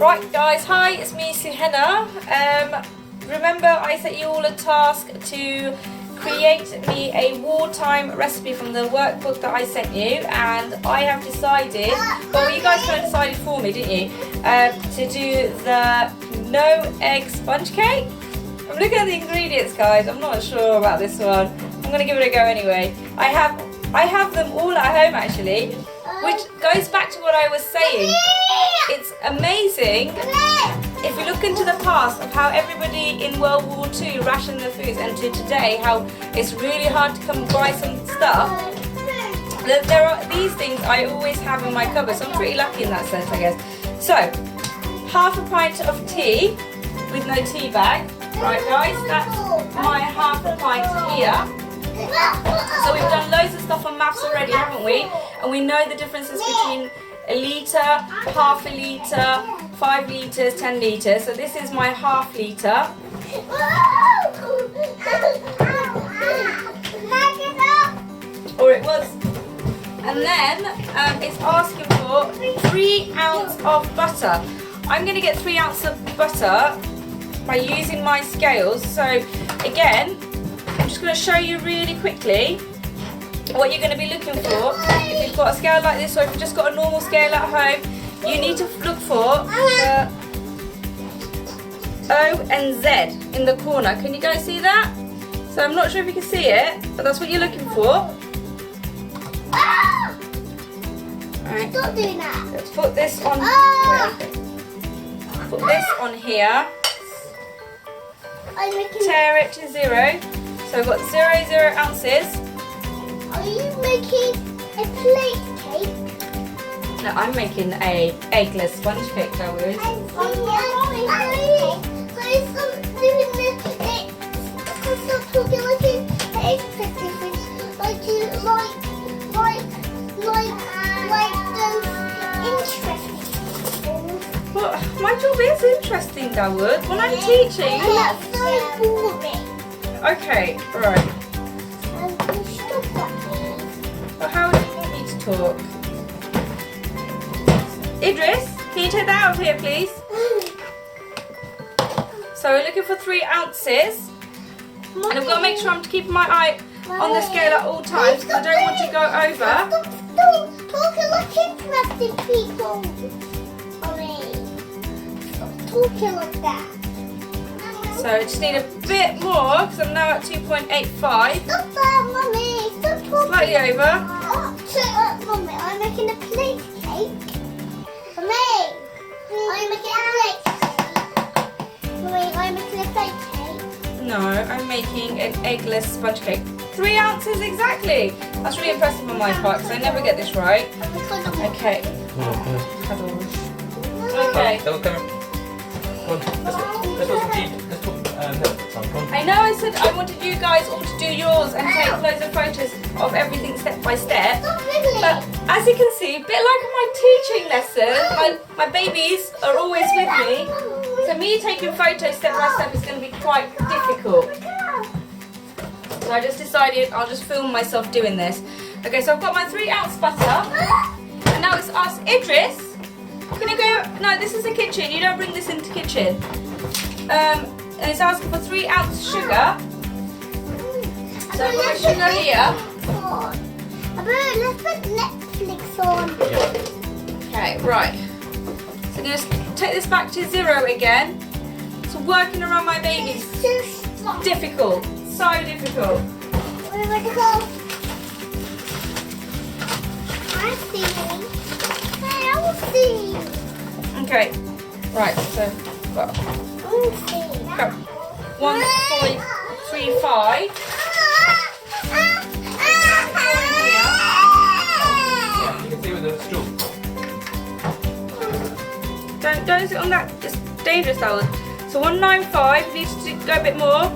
Right guys, hi, it's me Suhenna. Remember I set you all a task to create me a wartime recipe from the workbook that I sent you, and I have decided, well you guys kind of decided for me, didn't you, to do the no egg sponge cake. I'm looking at the ingredients guys, I'm not sure about this one. I'm going to give it a go anyway. I have them all at home actually, which goes back to what I was saying. It's amazing if you look into the past of how everybody in World War II rationed their foods, and to today how it's really hard to come by some stuff. There are these things I always have in my cupboard, so I'm pretty lucky in that sense I guess. So, half a pint of tea with no tea bag. Right guys, that's my half a pint here. So we've done loads of stuff on maths already, haven't we? And we know the differences between a litre, half a litre, 5 litres, 10 litres. So this is my half litre. Or it was. And then it's asking for 3 ounces of butter. I'm going to get 3 ounces of butter by using my scales. So again, I'm just going to show you really quickly what you're going to be looking for. If you've got a scale like this, or if you've just got a normal scale at home, you need to look for the O and Z in the corner. Can you guys see that? So I'm not sure if you can see it, but that's what you're looking for. Alright, Stop doing that. let's put this on. Put this on here. Tear it to 0. So I've got 0 ounces. Are you making a plate cake? No, I'm making a eggless sponge cake, I would. Well, my job is interesting, Dawood. When I'm teaching. That's so boring. Okay, right. Stop that, please. Well, how do you want me to talk? Idris, can you take that out of here, please? So we're looking for 3 ounces. And I've got to make sure I'm keeping my eye on the scale at all times because I don't want to go over. Stop talking like interesting people. Stop talking like that. So I just need a bit more because I'm now at 2.85. Stop that, Mummy. Stop talking. Slightly over. Oh, shut up, Mummy. I'm making a plate cake. Mummy, I'm making a plate cake. Mummy, I'm making a plate cake. No, I'm making an eggless sponge cake. 3 ounces exactly. That's really impressive on my part because I never get this right. Okay. Cuddles. Okay. Come on. Let's put some tea. Let's put some. I know I said I wanted you guys all to do yours and take loads of photos of everything step by step. But as you can see, a bit like my teaching lesson, my babies are always with me. So me taking photos step by step is going to be quite difficult. So I just decided I'll just film myself doing this. Okay, so I've got my 3 ounce butter. And now it's asked Idris. Can you go? No, this is the kitchen. You don't bring this into the kitchen. And it's asking for 3 ounce sugar. So I've got my sugar here. Let's put Netflix on. Okay, right. So I'm going to take this back to 0 again. So working around my baby's difficult. So difficult. Where am I to go? I see. Hey, I will see. Okay, right. So got 1.35. You can see with the stool. Don't sit on that. It's dangerous, that one. So 195. Need to go a bit more.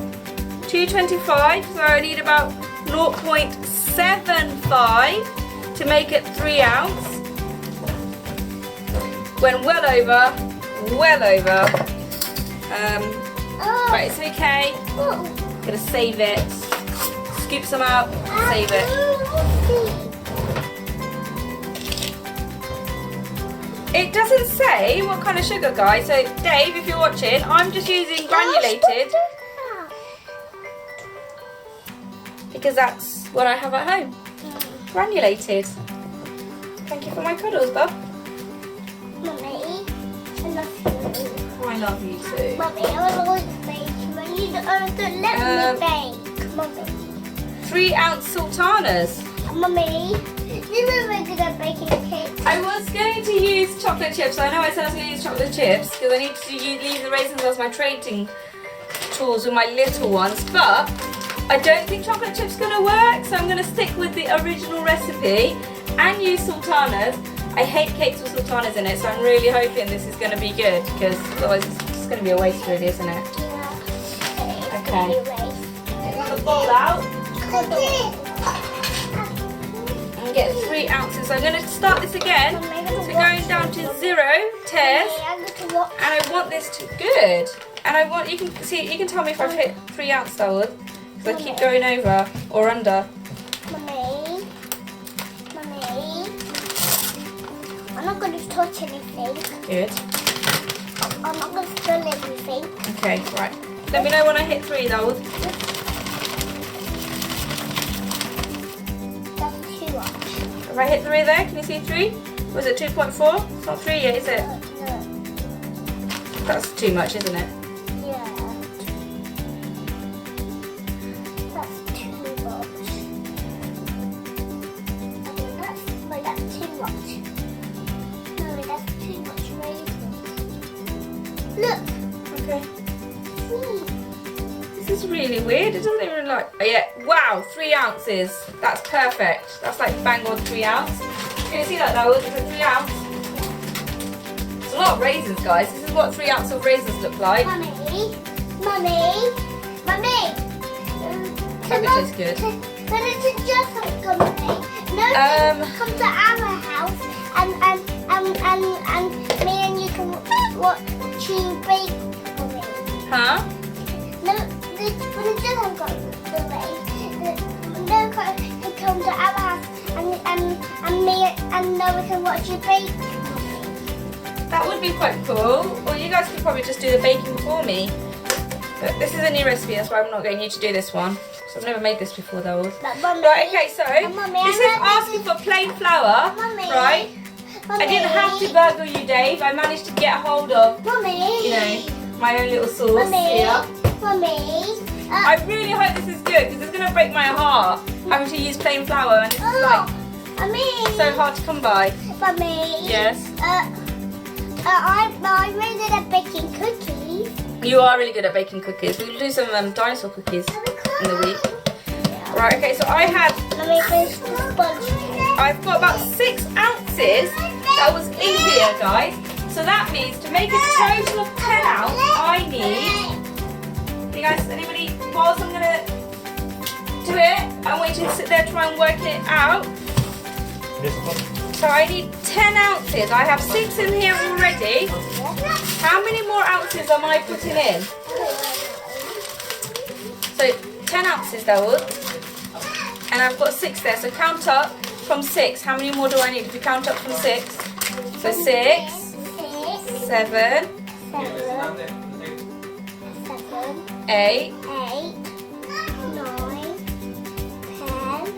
225. So I need about 0.75 to make it 3 ounce. Went well over. Right, it's okay. Gonna save it. Scoop some out. Save it. It doesn't say what kind of sugar, guys. So, Dave, if you're watching, I'm just using granulated because that's what I have at home. Granulated. Thank you for my cuddles, bub. Mummy, I love you. I love you too. Mummy, I want to bake. You don't let me bake. Mummy. 3 ounce sultanas. Mummy, you were really good at baking cakes. I was going to use chocolate chips. I know I said I was going to use chocolate chips because I need to leave the raisins as my trading tools with my little ones, but I don't think chocolate chips going to work, so I'm going to stick with the original recipe and use sultanas. I hate cakes with sultanas in it, so I'm really hoping this is going to be good because otherwise it's just going to be a waste, really, isn't it? Yeah. Okay. Get the bowl out. And get 3 ounces. So I'm going to start this again. So going down to 0 tears, and I want this to good. And I want you can tell me if I've hit 3 ounce, Darwood, because I keep going over or under. Mummy, I'm not going to touch anything. Good. I'm not going to spill everything. Okay, right. Let me know when I hit 3, Darwood. That's too much. Have I hit 3 there? Can you see 3? Was it 2.4? It's not 3 yet, is it? No. That's too much, isn't it? Yeah. That's too much. That's too much. No, that's too much raisins. Look. Okay. See. This is really weird. It doesn't even like. Oh yeah. Wow, 3 ounces. That's perfect. That's like bang on 3 ounce. Can you see that now? It's like 3 ounce. It's a lot of raisins, guys. This is what 3 ounces of raisins look like. Mummy. Hope it tastes good. Can it just come to me? No, come to our house and me and you can watch you bake for me. Huh? No, when it doesn't go the way, no, come to our house and me and then we can watch you bake. That would be quite cool. Or you guys could probably just do the baking for me. But this is a new recipe, that's why I'm not getting you to do this one. So I've never made this before, though. Right, okay, so this is asking for plain flour, right? I didn't have to burgle you, Dave. I managed to get a hold of, you know, my own little sauce here. I really hope this is good because it's going to break my heart having to use plain flour and it's like so hard to come by. Yes. I'm really good at baking cookies. You are really good at baking cookies. We'll do some dinosaur cookies in the week. Right, okay, so I've got about 6 ounces that was in here, guys. So that means to make a total of 10 ounce, I need, you guys, anybody, whilst I'm going to do it, I want you to sit there try and work it out. So I need 10 ounces. I have 6 in here already. How many more ounces am I putting in? So 10 ounces, Darwood. And I've got 6 there. So count up from 6. How many more do I need? If you count up from 6. So 6, 7, 8,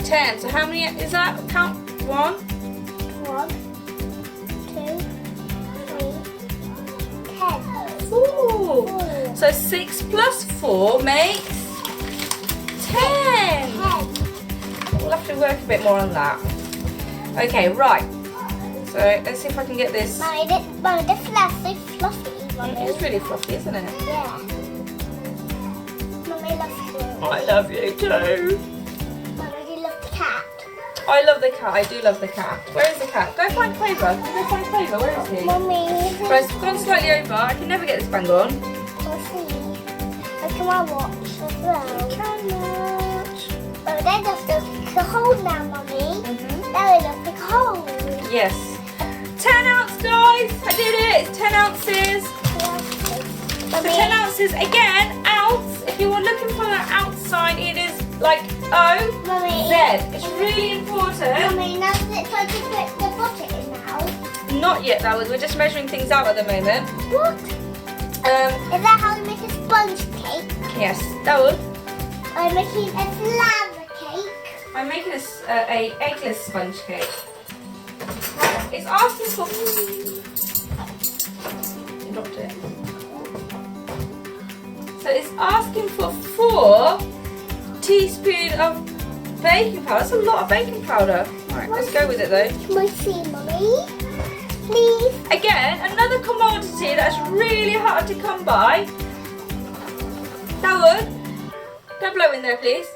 10. So how many is that? Count 1. 1, 2, 3, 10. 4. So 6 plus 4 makes 10. We'll have to work a bit more on that. Okay, right. So let's see if I can get this. Mommy, this fluffy, Mommy. It's really fluffy, isn't it? Yeah. Mommy loves you. I love you too. Mommy, you love the cat. I love the cat. I do love the cat. Where is the cat? Go find Clover. Go find Clover. Where is he? Mommy. Right, it's gone slightly over. I can never get this bang on. We'll see. Look at my watch as well. Can much. Oh, they just look like a hole now, Mommy. They look like a hole. Yes. 10 ounce, guys. I did it. It's 10 ounces. So 10 ounces again. Ounce. If you were looking for an ounce sign, it is like O-Z. It's really important. Mommy, now it's time to put the butter in now. Not yet, that was. We're just measuring things out at the moment. What? Is that how you make a sponge cake? Yes, that would. I'm making a lava cake. I'm making a eggless sponge cake. It's asking for. You dropped it. So it's asking for 4 teaspoons of baking powder. That's a lot of baking powder. Alright, let's go with it though. Can I see, Mummy? Please. Again, another commodity that's really hard to come by. That would. Don't blow in there, please.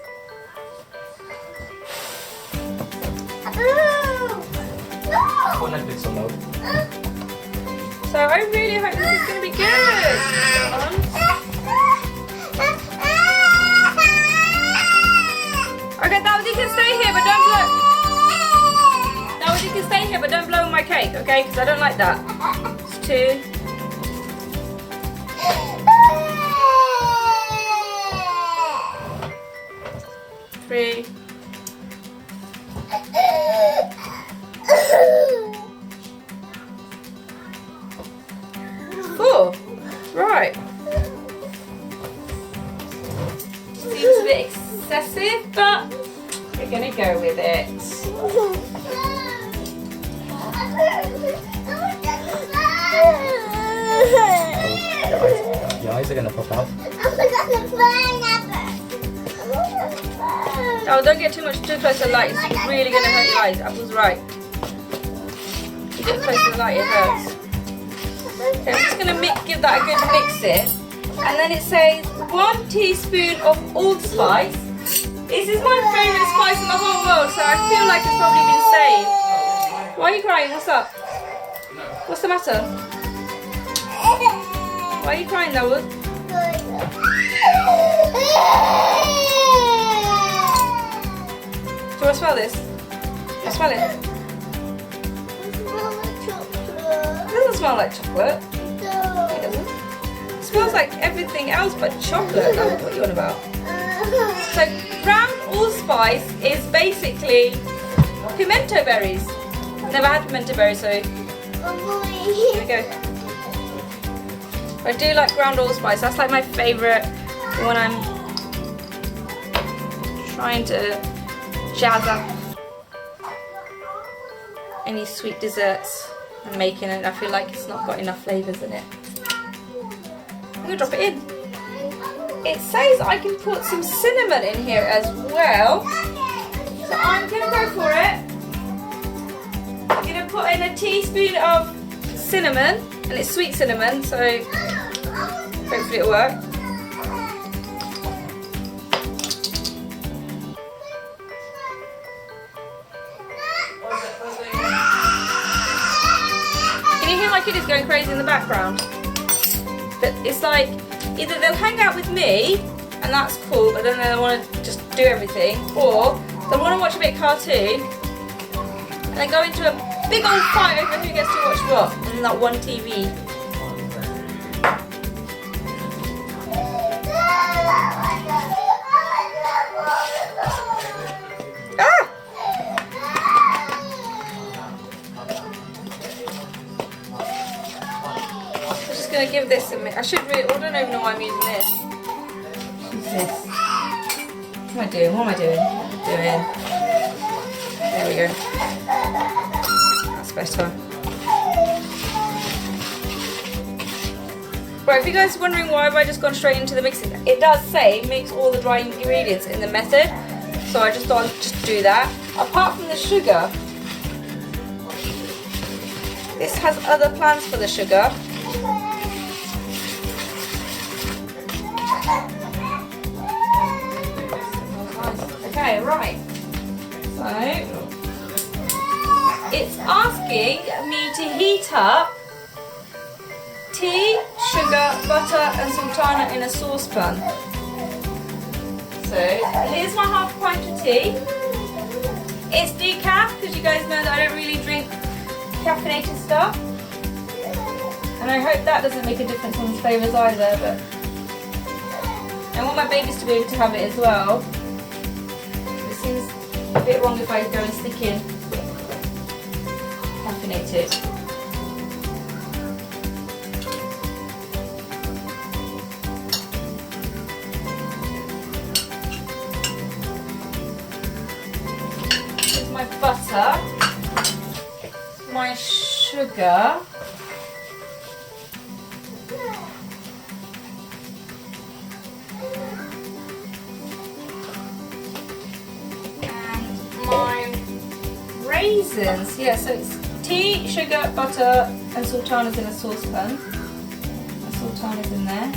Put Netflix on though. So I really hope this is going to be good. Okay, Dawid, you can stay here, but don't blow. Dawid, you can stay here, but don't blow on my cake, okay? Because I don't like that. It's 2. 3. 4. Right. Seems a bit excessive, but we're going to go with it. Your eyes are gonna pop out. Oh, don't get too close to the light. It's really going to hurt your eyes. Apple's right. You get close to the light, it hurts. Okay, I'm just going to give that a good mix in. And then it says 1 teaspoon of allspice. This is my favourite spice in the whole world, so I feel like it's probably been saved. Why are you crying? What's up? What's the matter? Why are you crying, Dawood? Do you want to smell this? I'll smell it. It doesn't smell like chocolate. It doesn't. It smells like everything else but chocolate. Oh, what are you on about? So ground allspice is basically pimento berries. Never had pimento berries, so here we go. I do like ground allspice. That's like my favourite when I'm trying to jazz up any sweet desserts I'm making, and I feel like it's not got enough flavours in it. I'm going to drop it in. It says I can put some cinnamon in here as well. So I'm going to go for it. I'm going to put in a teaspoon of cinnamon, and it's sweet cinnamon, so hopefully it'll work. Can you hear my kiddies going crazy in the background? But it's like, either they'll hang out with me, and that's cool, but then they'll want to just do everything, or they'll want to watch a bit of cartoon, and then go into a big old fight over who gets to watch what, and that one TV. Ah! I'm just going to give this a minute. I should really, I don't even know why I'm using this. What's this? What am I doing? What am I doing? There we go. That's better. Right, if you guys are wondering why have I just gone straight into the mixing, it does say mix all the dry ingredients in the method, so I just thought I'd just do that. Apart from the sugar, this has other plans for the sugar. Okay, right. So it's asking me to heat up tea, sugar, butter and sultana in a saucepan. So here's my half pint of tea. It's decaf because you guys know that I don't really drink caffeinated stuff. And I hope that doesn't make a difference on the flavours either, but I want my babies to be able to have it as well. It seems a bit wrong if I go and stick in caffeinated. sugar. And my raisins. Yeah, so it's tea, sugar, butter, and sultanas in a saucepan. The sultanas in there.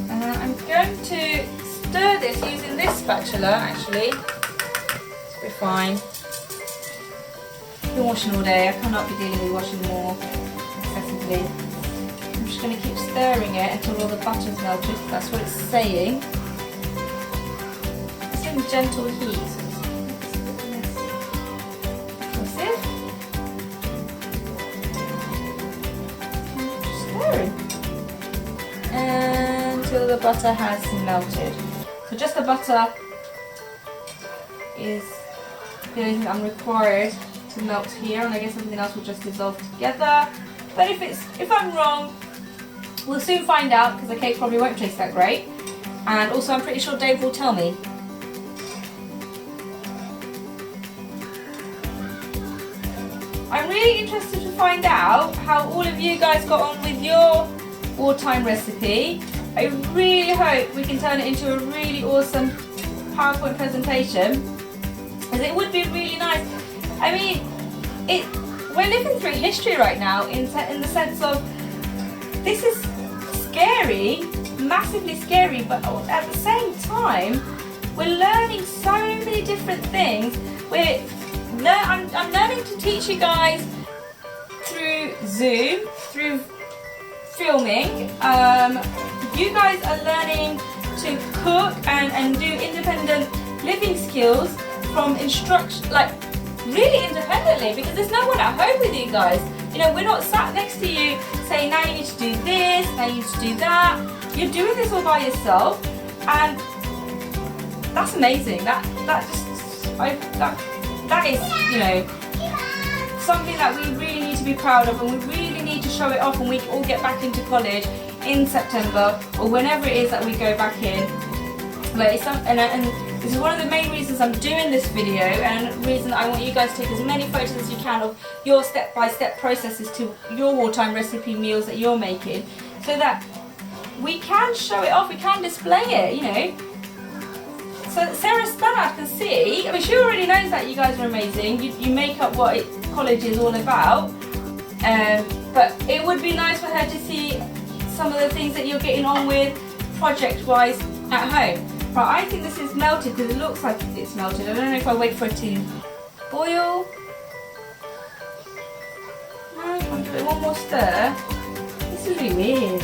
And I'm going to stir this using this spatula actually. It's be fine. I've been washing all day, I cannot be dealing with washing more excessively. I'm just going to keep stirring it until all the butter's melted, that's what it's saying. It's in gentle heat. So sieve. Just stirring. Until the butter has melted. So just the butter is the only thing I'm required to melt here, and I guess everything else will just dissolve together. But if I'm wrong, we'll soon find out, because the cake probably won't taste that great. And also I'm pretty sure Dave will tell me. I'm really interested to find out how all of you guys got on with your wartime recipe. I really hope we can turn it into a really awesome PowerPoint presentation, as it would be really nice. I mean, we're living through history right now in the sense of this is scary, massively scary, but at the same time, we're learning so many different things. I'm learning to teach you guys through Zoom, through filming. You guys are learning to cook and do independent living skills from instruction, like really independently, because there's no one at home with you guys. You know, we're not sat next to you saying, now you need to do this, now you need to do that. You're doing this all by yourself, and that's amazing. That is, you know, something that we really need to be proud of, and we really need to show it off when we all get back into college in September, or whenever it is that we go back in. Like, and this is one of the main reasons I'm doing this video, and the reason I want you guys to take as many photos as you can of your step-by-step processes to your wartime recipe meals that you're making, so that we can show it off, we can display it, you know. So that Sarah Stannard can see, I mean, she already knows that you guys are amazing, you make up what college is all about, but it would be nice for her to see some of the things that you're getting on with project-wise at home. Right, I think this is melted because it looks like it's melted. I don't know if I wait for it to boil. No, I'll give it one more stir. This is really weird.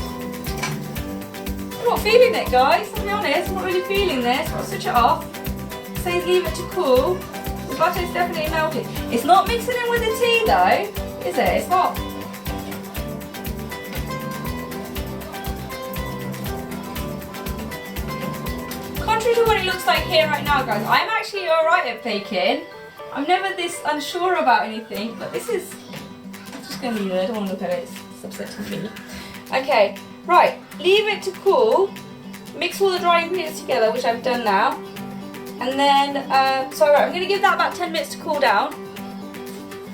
I'm not feeling it, guys. I'll be honest, I'm not really feeling this. I'll switch it off. It says leave it to cool. The butter is definitely melted. It's not mixing in with the tea though, is it? It's not. Contrary to what it looks like here right now, guys, I'm actually alright at baking. I'm never this unsure about anything, but this is, I'm just going to leave it, I don't want to look at it, it's upsetting me. Okay, right, leave it to cool, mix all the dry ingredients together, which I've done now, and then, I'm going to give that about 10 minutes to cool down.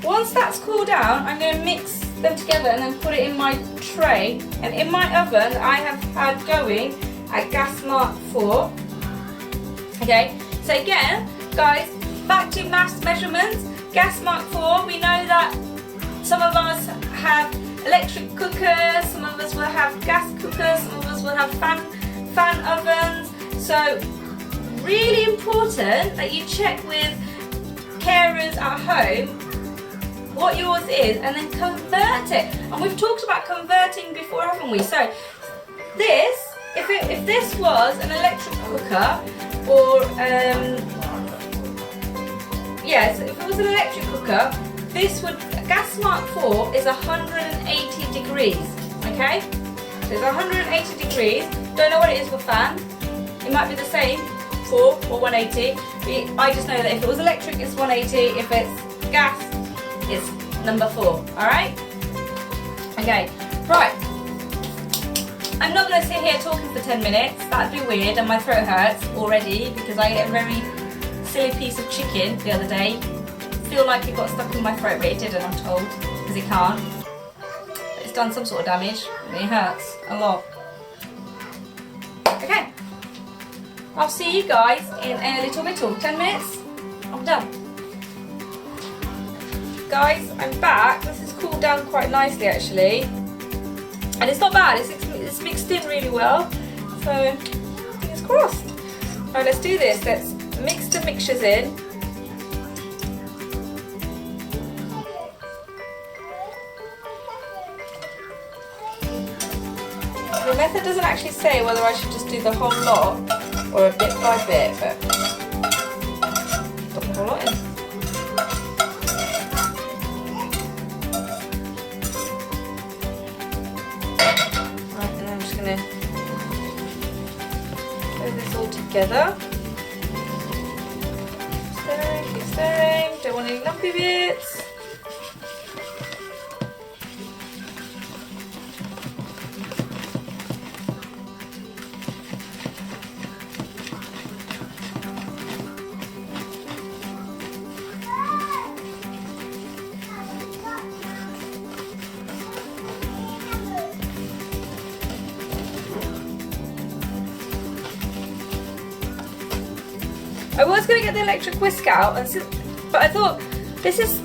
Once that's cooled down, I'm going to mix them together and then put it in my tray, and in my oven I have had going at gas mark 4. Okay, so again, guys, back to mass measurements. Gas mark 4, we know that some of us have electric cookers, some of us will have gas cookers, some of us will have fan ovens. So really important that you check with carers at home what yours is and then convert it. And we've talked about converting before, haven't we? So this, if this was an electric cooker, or yes, if it was an electric cooker, this would, gas mark 4 is 180 degrees, okay? So it's 180 degrees. Don't know what it is for fan. It might be the same, 4 or 180. I just know that if it was electric, it's 180. If it's gas, it's number 4. All right? Okay. Right. I'm not going to sit here talking for 10 minutes. That'd be weird, and my throat hurts already because I ate a very silly piece of chicken the other day, feel like it got stuck in my throat, but it didn't, I'm told, because it can't. But it's done some sort of damage. It hurts a lot. Okay. I'll see you guys in a little bit, 10 minutes. I'm done. Guys, I'm back. This has cooled down quite nicely actually. And it's not bad, it's mixed in really well. So, fingers crossed. Alright, let's do this. Let's mix the mixtures in. The method doesn't actually say whether I should just do the whole lot or a bit by bit, but put the whole lot in. Right, and I'm just going to throw this all together. Stirring, keep stirring, don't want any lumpy bits. I was going to get the electric whisk out, but I thought this is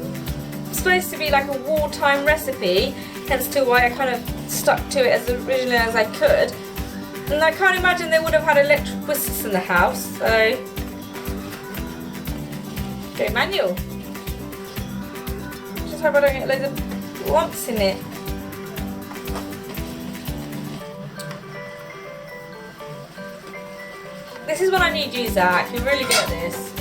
supposed to be like a wartime recipe, hence to why I kind of stuck to it as originally as I could. And I can't imagine they would have had electric whisks in the house, so go manual. Just hope I don't get loads of lumps in it. This is when I need you, Zach. You're really good at this.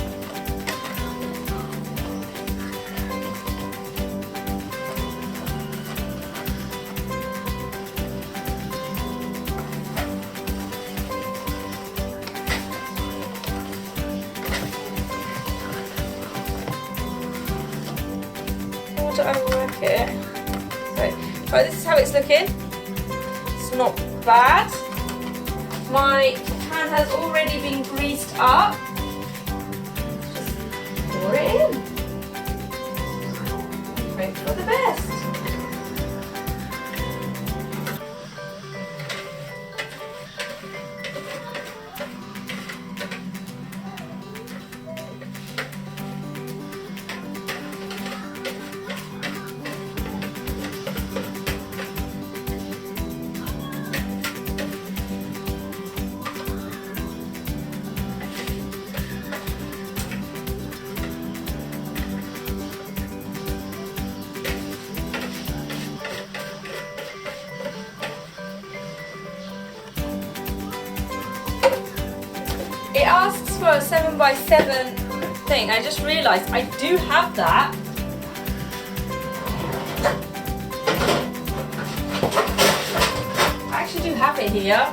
I don't want to overwork it. So, right, this is how it's looking. It's not bad. My pan has already been greased up. Just pour it in. Hope for the best. It asks for a 7x7 thing. I just realised I do have that. I actually do have it here.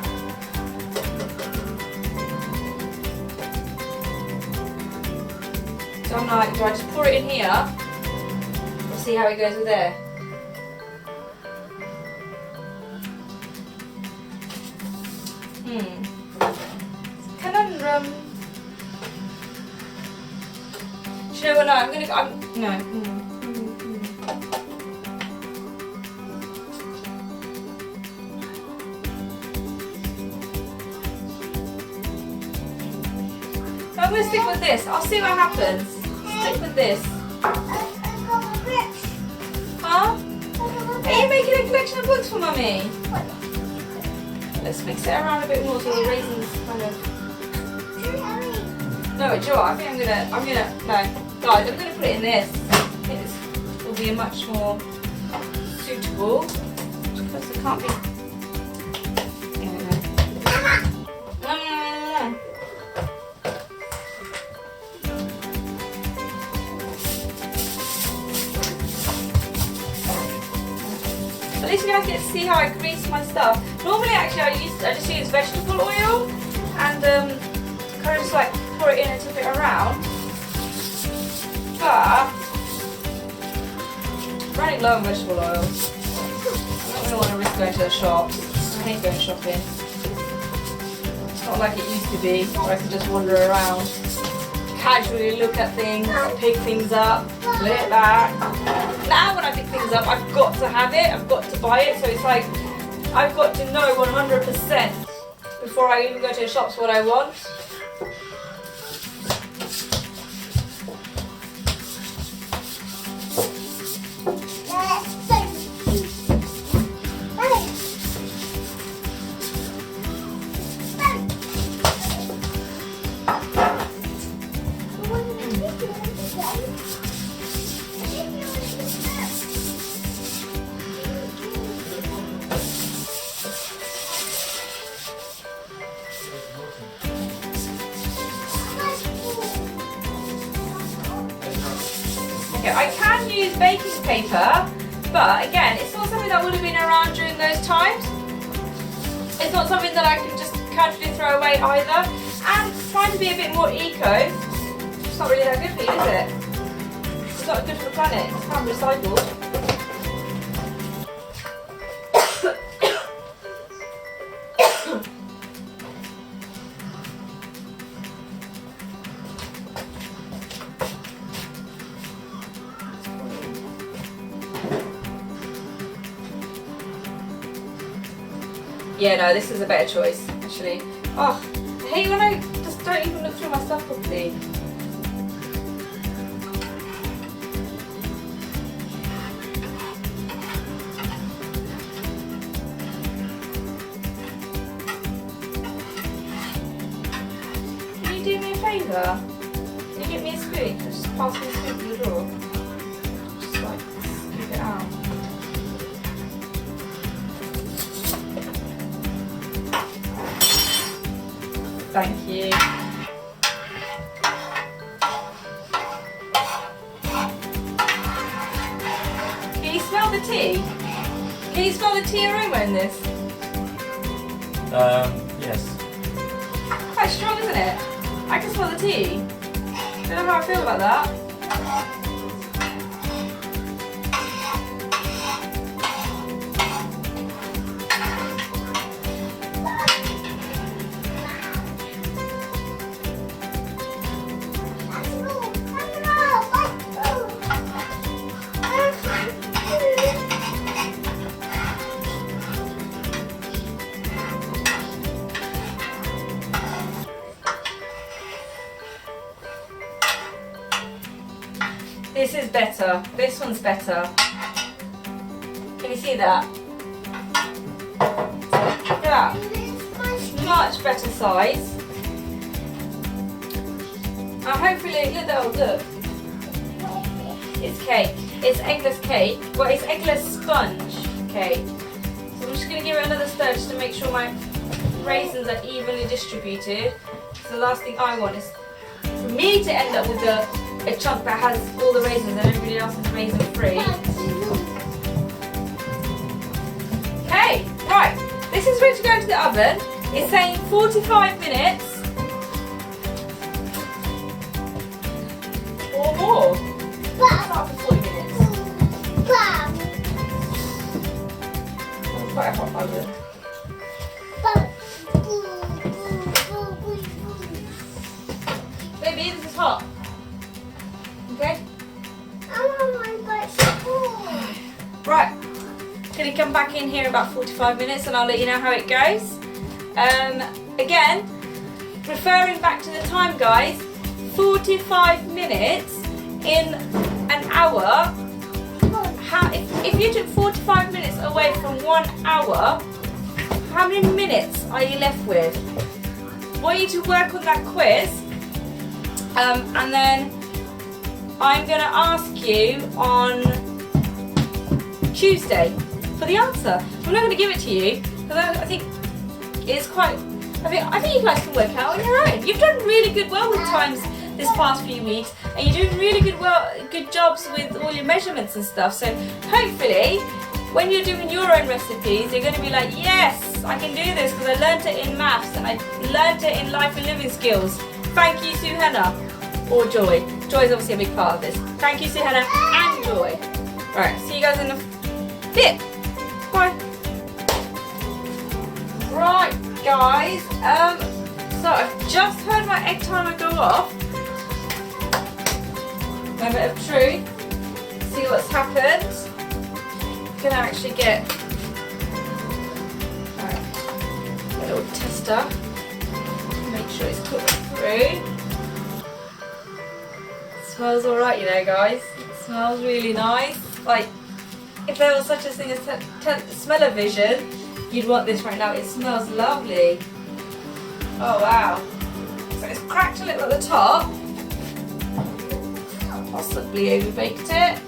So I'm like, do I just pour it in here? We'll see how it goes with there. Conundrum. Do you know what? No, no. I'm going to stick with this. I'll see what happens. Stick with this. Huh? Are you making a collection of books for Mummy? Let's mix it around a bit more so the raisins kind of... No, do you know what? I think no. Guys, I'm gonna put it in this. I think this will be a much more suitable. Because it can't be... At least you guys get to see how I grease my stuff. Normally, actually, I just use vegetable oil and kind of just like pour it in and tip it around. But I'm running low on vegetable oil. I don't really want to risk going to the shops. I hate going shopping. It's not like it used to be, where I could just wander around, casually look at things, pick things up, Put it back. Now when I pick things up, I've got to have it. I've got to buy it. So it's like I've got to know 100% before I even go to the shops what I want. Okay, I can use baking paper, but again, it's not something that would have been around during those times. It's not something that I can just casually throw away either. And trying to be a bit more eco, it's not really that good for you, is it? It's not good for the planet, it's can't be recycled. Yeah, no, this is a better choice, actually. Oh, I hate when I just don't even look through my stuff properly. Can you do me a favour? Can you get me a spoon? Just pass me a spoon to the door. Just like, scoop it out. Thank you. Can you smell the tea? Can you smell the tea aroma in this? Yes. Quite strong, isn't it? I can smell the tea. Don't know how I feel about that. This is better. This one's better. Can you see that? Look at that. Much better size. And hopefully, look. It's cake. It's eggless cake. Well, it's eggless sponge cake. So I'm just going to give it another stir just to make sure my raisins are evenly distributed. So the last thing I want is for me to end up with a chunk that has all the raisins and everybody else is raisin free. Okay, right. This is ready to go into the oven. It's saying 45 minutes or more. Start for 40 minutes. Quite a hot oven. Baby, this is hot. Okay? Right, gonna come back in here about 45 minutes and I'll let you know how it goes. Again, referring back to the time, guys, 45 minutes in an hour. If you took 45 minutes away from 1 hour, how many minutes are you left with? I want you to work on that quiz, and then I'm going to ask you on Tuesday for the answer. I'm not going to give it to you because I think it's quite. I think you guys can work out on your own. You've done really good well with times this past few weeks, and you're doing really good jobs with all your measurements and stuff. So hopefully, when you're doing your own recipes, you're going to be like, yes, I can do this because I learnt it in maths and I learnt it in life and living skills. Thank you, Sue Henna. Or Joy. Joy is obviously a big part of this. Thank you, Sue Henna and Joy. Alright, see you guys in a bit. Bye. Right, guys. So I've just heard my egg timer go off. Moment of truth. see what's happened. I'm gonna actually get a little tester. Make sure it's cooked through. It smells alright, you know, guys. It smells really nice. Like, if there was such a thing as smell-o-vision, you'd want this right now. It smells lovely. Oh wow. So it's cracked a little at the top. Possibly overbaked it.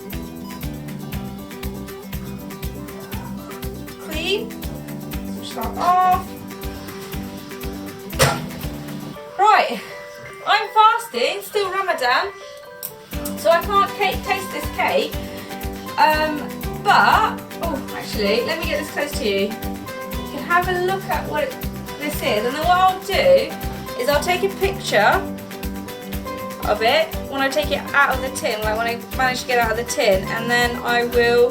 Clean. Switch that off. Right. I'm fasting, still Ramadan, so I can't taste this cake. But, oh, actually, let me get this close to you. You can have a look at what this is, and then what I'll do is I'll take a picture of it when I take it out of the tin, like when I manage to get out of the tin, and then I will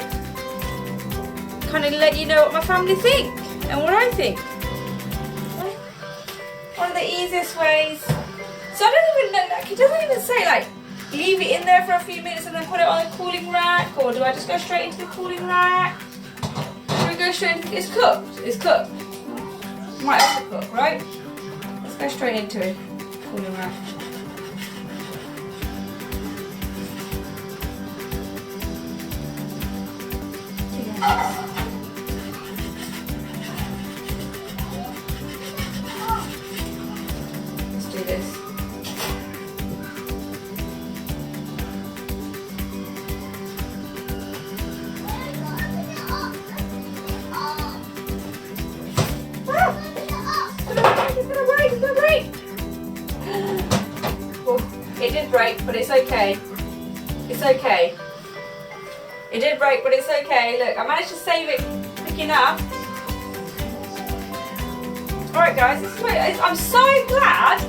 kind of let you know what my family think and what I think. One of the easiest ways. So I don't even know, like, it doesn't even say like leave it in there for a few minutes and then put it on the cooling rack, or do I just go straight into the cooling rack? Do we go straight into, it's cooked, it's cooked. Might have to cook, right? Let's go straight into it, cooling rack. Let's do this. It did break, but it's okay. It's okay. It did break, but it's okay. Look, I managed to save it quick enough. Alright guys, this is I'm so glad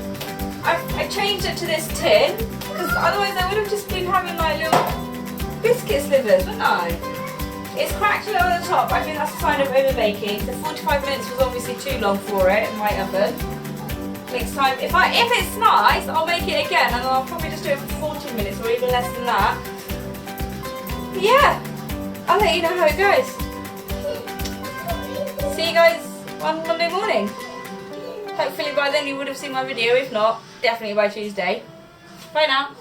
I changed it to this tin, because otherwise I would have just been having like little biscuit slivers, wouldn't I? It's cracked a little at the top, I think that's a sign of overbaking. The 45 minutes was obviously too long for it in my oven. Next time, if it's nice, I'll make it again, and I'll probably just do it for 40 minutes or even less than that. But yeah, I'll let you know how it goes. See you guys on Monday morning. Hopefully by then you would have seen my video. If not, definitely by Tuesday. Bye now.